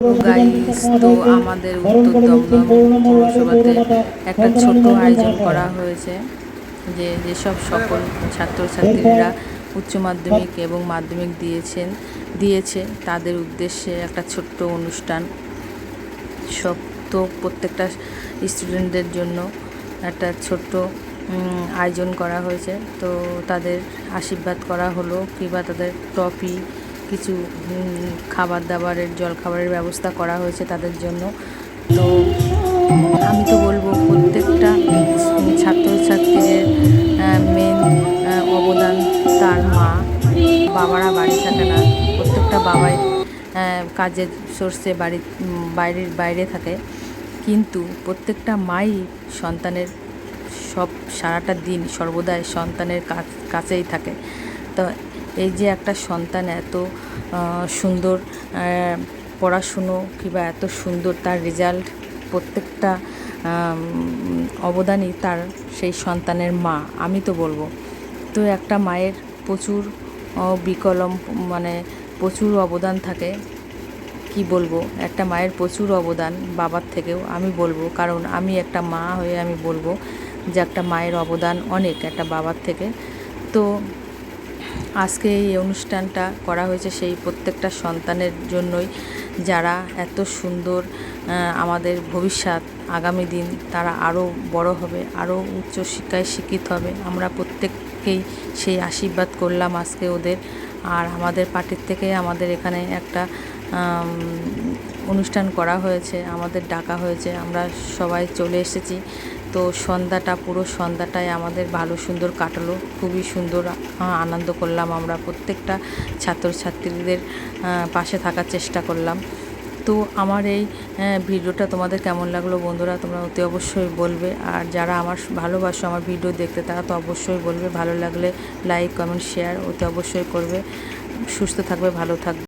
তো গাইস, তো আমাদের উত্তর দমদম পৌরসভাতে একটা ছোট্ট আয়োজন করা হয়েছে, যেসব সকল ছাত্রছাত্রীরা উচ্চ মাধ্যমিক এবং মাধ্যমিক দিয়েছে তাদের উদ্দেশ্যে একটা ছোট্ট অনুষ্ঠান। সব তো প্রত্যেকটা স্টুডেন্টদের জন্য একটা ছোট্ট আয়োজন করা হয়েছে। তো তাদের আশীর্বাদ করা হলো, কিংবা তাদের ট্রফি, কিছু খাবার দাবারের জলখাবারের ব্যবস্থা করা হয়েছে তাদের জন্য। তো আমি তো বলবো প্রত্যেকটা ছাত্রছাত্রীদের মেন অবদান তার মা। বাবারা বাড়ি থাকে না, প্রত্যেকটা বাবাই কাজের সোর্সে বাইরে থাকে, কিন্তু প্রত্যেকটা মাই সন্তানের সারাটা দিন সর্বদাই সন্তানের কাছেই থাকে। তো এই যে একটা সন্তান এত সুন্দর পড়াশুনো কিংবা এত সুন্দর তার রেজাল্ট, প্রত্যেকটা অবদানই তার সেই সন্তানের মা, আমি তো বলবো। তো একটা মায়ের প্রচুর প্রচুর অবদান থাকে। কি বলবো, একটা মায়ের প্রচুর অবদান বাবার থেকেও, আমি বলবো। কারণ আমি একটা মা হয়ে আমি বলবো যে একটা মায়ের অবদান অনেক একটা বাবার থেকে। তো আজকে এই অনুষ্ঠানটা করা হয়েছে সেই প্রত্যেকটা সন্তানের জন্যই, যারা এত সুন্দর আমাদের ভবিষ্যৎ, আগামী দিন তারা আরও বড় হবে, আরও উচ্চশিক্ষায় শিক্ষিত হবে। আমরা প্রত্যেককেই সেই আশীর্বাদ করলাম আজকে ওদের। আর আমাদের পার্টির থেকে আমাদের এখানে একটা অনুষ্ঠান করা হয়েছে, আমাদের ডাকা হয়েছে, আমরা সবাই চলে এসেছি। তো পুরো সন্ধ্যাটায় আমাদের ভালো সুন্দর কাটলো, খুবই সুন্দর আনন্দ করলাম। আমরা প্রত্যেকটা ছাত্রছাত্রীদের পাশে থাকার চেষ্টা করলাম। তো আমার এই ভিডিওটা তোমাদের কেমন লাগলো বন্ধুরা, তোমরা অতি অবশ্যই বলবে। আর যারা আমার ভালোবাসো আমার ভিডিও দেখতে, তারা তো অবশ্যই বলবে। ভালো লাগলে লাইক কমেন্ট শেয়ার অতি অবশ্যই করবে। সুস্থ থাকবে, ভালো থাকবে।